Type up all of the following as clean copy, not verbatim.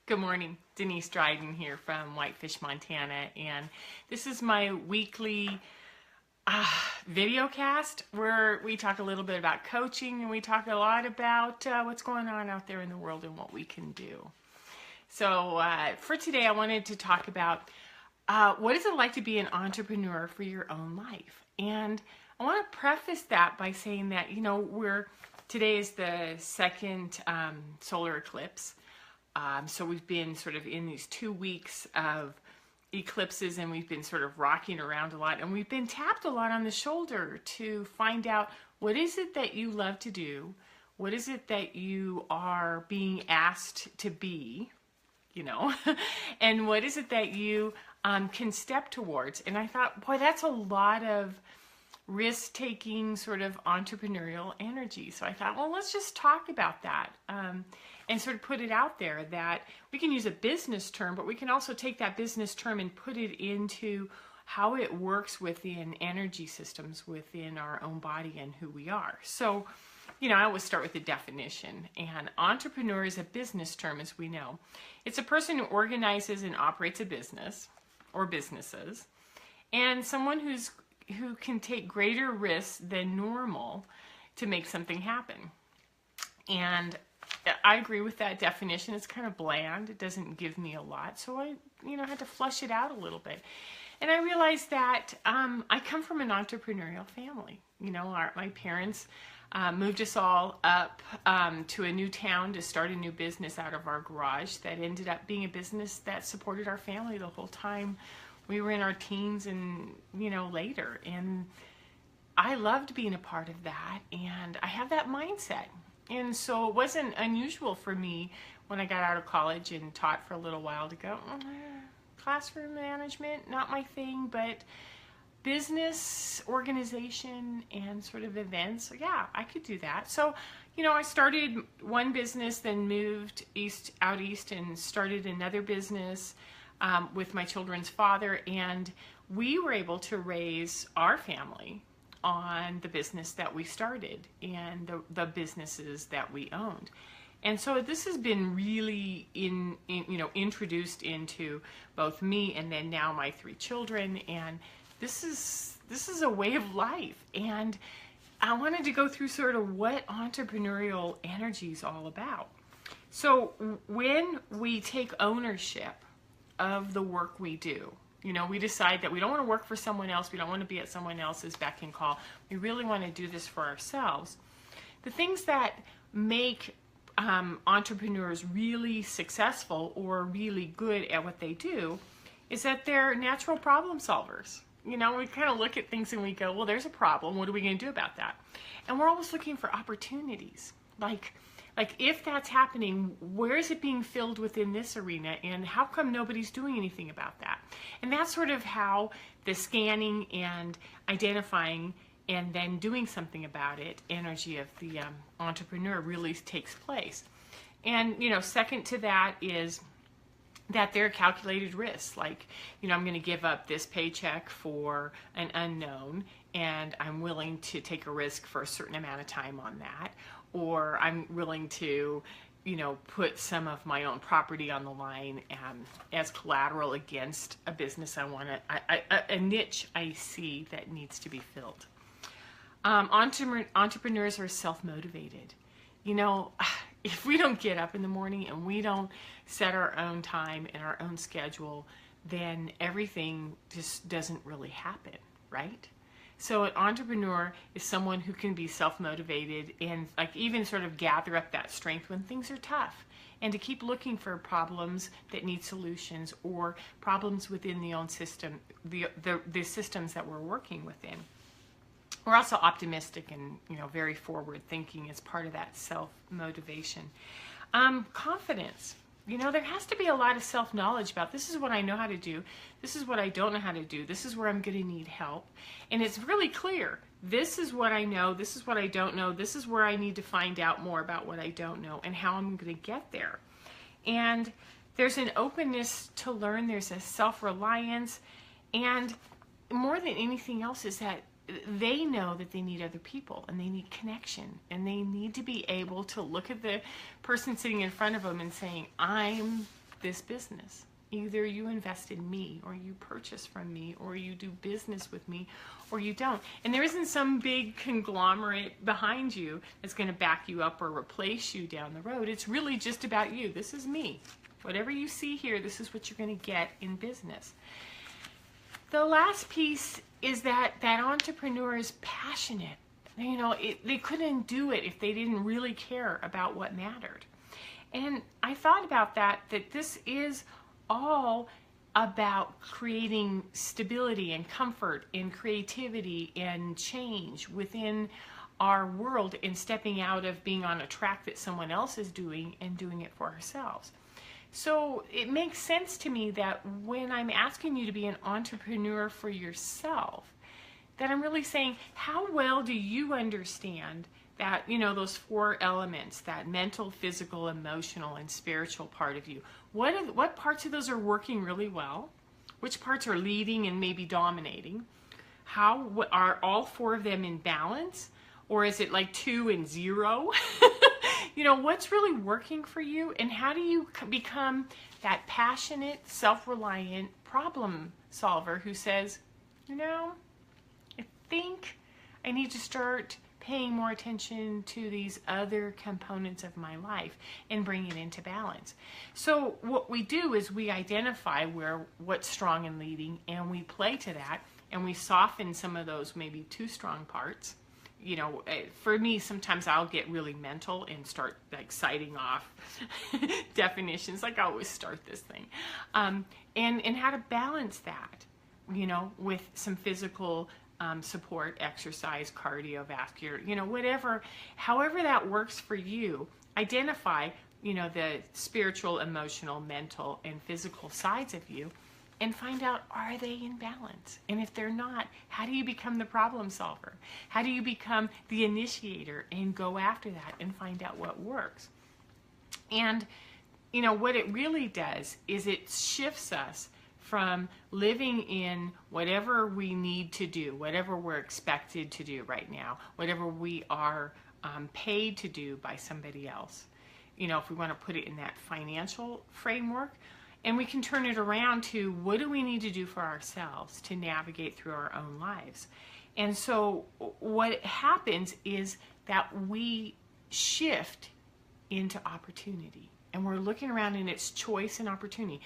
Good morning, Denise Dryden here from Whitefish, Montana, and this is my weekly video cast where we talk a little bit about coaching and we talk a lot about what's going on out there in the world and what we can do. So for today, I wanted to talk about what is it like to be an entrepreneur for your own life. And I want to preface that by saying that, today is the second solar eclipse. So we've been sort of in these 2 weeks of eclipses, and we've been sort of rocking around a lot, and we've been tapped a lot on the shoulder to find out what is it that you love to do, what is it that you are being asked to be, and what is it that you can step towards. And I thought, boy, that's a lot of risk-taking sort of entrepreneurial energy. So I thought, well, let's just talk about that and sort of put it out there that we can use a business term, but we can also take that business term and put it into how it works within energy systems within our own body and who we are. So, I always start with the definition. And entrepreneur is a business term, as we know. It's a person who organizes and operates a business or businesses, and someone who can take greater risks than normal to make something happen. And I agree with that definition. It's kind of bland. It doesn't give me a lot. So I, had to flush it out a little bit. And I realized that I come from an entrepreneurial family. My parents moved us all up to a new town to start a new business out of our garage that ended up being a business that supported our family the whole time we were in our teens and, later. And I loved being a part of that, and I have that mindset. And so it wasn't unusual for me when I got out of college and taught for a little while to go, classroom management, not my thing, but business organization and sort of events, yeah, I could do that. So, I started one business, then moved out east and started another business with my children's father, and we were able to raise our family on the business that we started and the businesses that we owned. And so this has been really introduced into both me and then now my 3 children, and this is a way of life. And I wanted to go through sort of what entrepreneurial energy is all about. So when we take ownership of the work we do, we decide that we don't want to work for someone else, we don't want to be at someone else's beck and call, we really want to do this for ourselves. The things that make entrepreneurs really successful or really good at what they do is that they're natural problem solvers. We kind of look at things and we go, well, there's a problem, what are we going to do about that? And we're always looking for opportunities. Like if that's happening, where is it being filled within this arena, and how come nobody's doing anything about that? And that's sort of how the scanning and identifying and then doing something about it energy of the entrepreneur really takes place. And second to that is that there are calculated risks. Like, I'm going to give up this paycheck for an unknown, and I'm willing to take a risk for a certain amount of time on that. Or I'm willing to, put some of my own property on the line as collateral against a business I want to, a niche I see that needs to be filled. Entrepreneurs are self-motivated. If we don't get up in the morning and we don't set our own time and our own schedule, then everything just doesn't really happen, right? So an entrepreneur is someone who can be self-motivated and even sort of gather up that strength when things are tough, and to keep looking for problems that need solutions or problems within the own system, the systems that we're working within. We're also optimistic and very forward thinking as part of that self-motivation. Confidence. There has to be a lot of self-knowledge about this is what I know how to do, this is what I don't know how to do, this is where I'm going to need help. And it's really clear. This is what I know, this is what I don't know, this is where I need to find out more about what I don't know and how I'm going to get there. And there's an openness to learn, there's a self-reliance, and more than anything else is that they know that they need other people and they need connection, and they need to be able to look at the person sitting in front of them and saying, I'm this business. Either you invest in me, or you purchase from me, or you do business with me, or you don't. And there isn't some big conglomerate behind you that's going to back you up or replace you down the road. It's really just about you. This is me. Whatever you see here, this is what you're going to get in business. The last piece is that entrepreneur is passionate. You know, they couldn't do it if they didn't really care about what mattered. And I thought about that this is all about creating stability and comfort and creativity and change within our world, and stepping out of being on a track that someone else is doing and doing it for ourselves. So it makes sense to me that when I'm asking you to be an entrepreneur for yourself, that I'm really saying, how well do you understand that, you know, those 4 elements, that mental, physical, emotional, and spiritual part of you? What parts of those are working really well? Which parts are leading and maybe dominating? What are all 4 of them in balance? Or is it like 2 and 0? You know, what's really working for you, and how do you become that passionate, self-reliant problem solver who says, you know, I think I need to start paying more attention to these other components of my life and bring it into balance. So what we do is we identify what's strong and leading, and we play to that, and we soften some of those maybe too strong parts. You know, for me, sometimes I'll get really mental and start like citing off definitions, like I always start this thing, and how to balance that, you know, with some physical support, exercise, cardiovascular, you know, whatever, however that works for you. Identify, you know, the spiritual, emotional, mental, and physical sides of you, and find out, are they in balance? And if they're not, how do you become the problem solver? How do you become the initiator and go after that and find out what works? And, you know, what it really does is it shifts us from living in whatever we need to do, whatever we're expected to do right now, whatever we are paid to do by somebody else. You know, if we want to put it in that financial framework, and we can turn it around to, what do we need to do for ourselves to navigate through our own lives? And so what happens is that we shift into opportunity, and we're looking around, and it's choice and opportunity.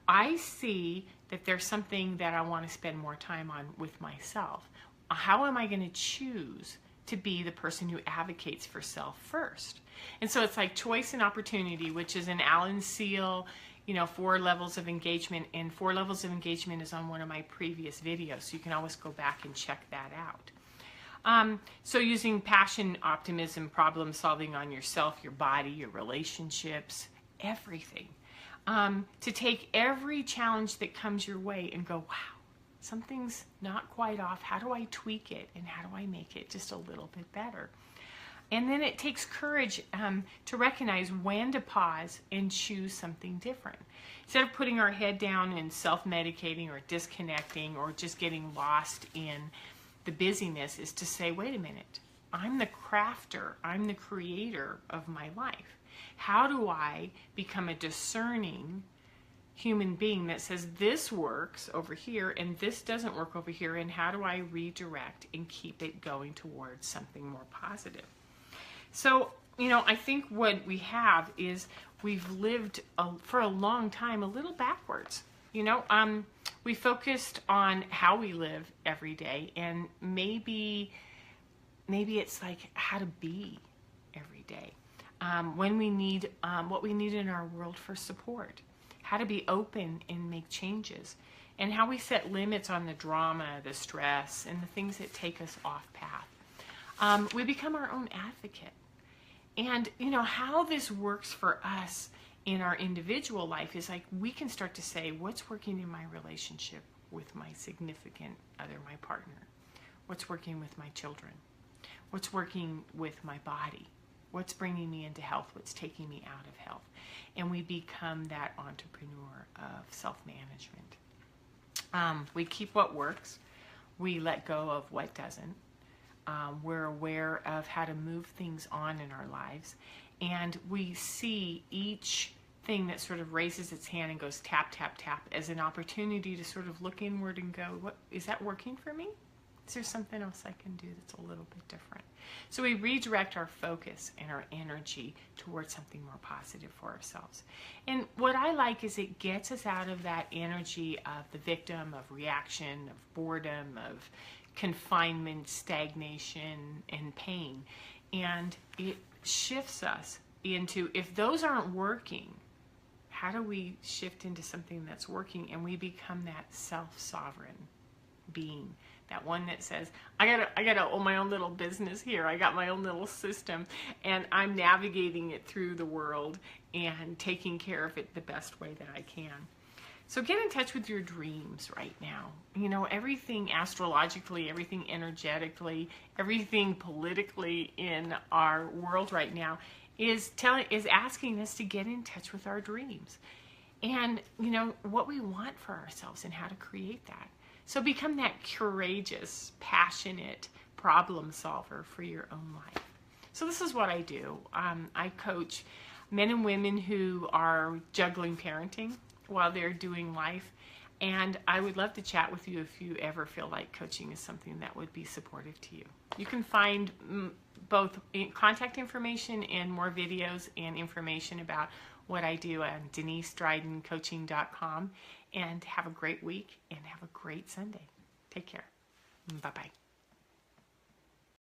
I see that there's something that I want to spend more time on with myself. How am I going to choose to be the person who advocates for self first? And so it's like choice and opportunity, which is an Alan Seal, you know, 4 levels of engagement, and 4 levels of engagement is on one of my previous videos, so you can always go back and check that out. So using passion, optimism, problem solving on yourself, your body, your relationships, everything. To take every challenge that comes your way and go, wow, something's not quite off. How do I tweak it, and how do I make it just a little bit better? And then it takes courage to recognize when to pause and choose something different. Instead of putting our head down and self-medicating or disconnecting or just getting lost in the busyness, is to say, wait a minute, I'm the crafter, I'm the creator of my life. How do I become a discerning human being that says this works over here and this doesn't work over here, and how do I redirect and keep it going towards something more positive? So, you know, I think what we have is we've lived for a long time a little backwards. You know, we focused on how we live every day, and maybe it's like how to be every day. When we need what we need in our world for support, how to be open and make changes, and how we set limits on the drama, the stress, and the things that take us off path. We become our own advocate. And, you know, how this works for us in our individual life is like we can start to say, what's working in my relationship with my significant other, my partner? What's working with my children? What's working with my body? What's bringing me into health? What's taking me out of health? And we become that entrepreneur of self-management. We keep what works. We let go of what doesn't. We're aware of how to move things on in our lives. And we see each thing that sort of raises its hand and goes tap, tap, tap as an opportunity to sort of look inward and go, what is that working for me? Is there something else I can do that's a little bit different? So we redirect our focus and our energy towards something more positive for ourselves. And what I like is it gets us out of that energy of the victim, of reaction, of boredom, of confinement, stagnation, and pain. And it shifts us into, if those aren't working, how do we shift into something that's working? And we become that self-sovereign being, that one that says, I gotta own my own little business here. I got my own little system, and I'm navigating it through the world and taking care of it the best way that I can. So get in touch with your dreams right now. You know, everything astrologically, everything energetically, everything politically in our world right now is asking us to get in touch with our dreams and, you know, what we want for ourselves and how to create that. So become that courageous, passionate problem solver for your own life. So this is what I do. I coach men and women who are juggling parenting while they're doing life. And I would love to chat with you if you ever feel like coaching is something that would be supportive to you. You can find both contact information and more videos and information about what I do on DeniseDrydenCoaching.com. And have a great week and have a great Sunday. Take care. Bye-bye.